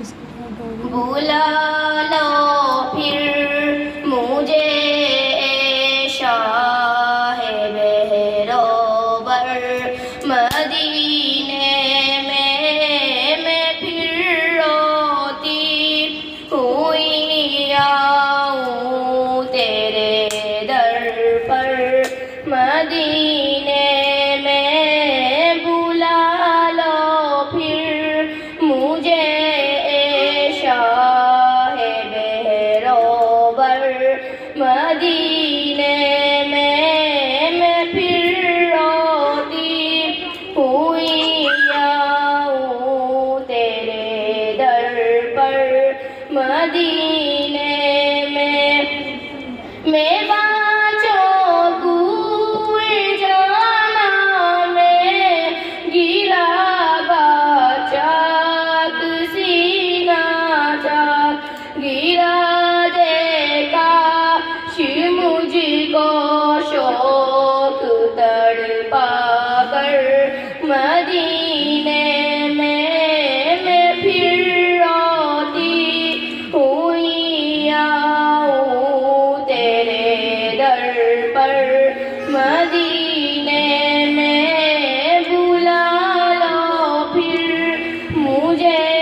بلا لو پھر مجھے شاہ بہروبر مدینے میں پھر روتی ہوئی آؤں تیرے در پر مدینے میں بلا لو پھر مجھے شاہ بہروبر مدینے میں پھر روتی ہوئی آؤں تیرے در پر مدینے میں بانچوں کوئے جانا میں گرا با چاک سینہ چاک گرا دے کاش مجھ کو شوق تڑپا کر مدینے میں پھر روتی ہوئی آؤں تیرے در پر مدینے میں بلا لو پھر مجھے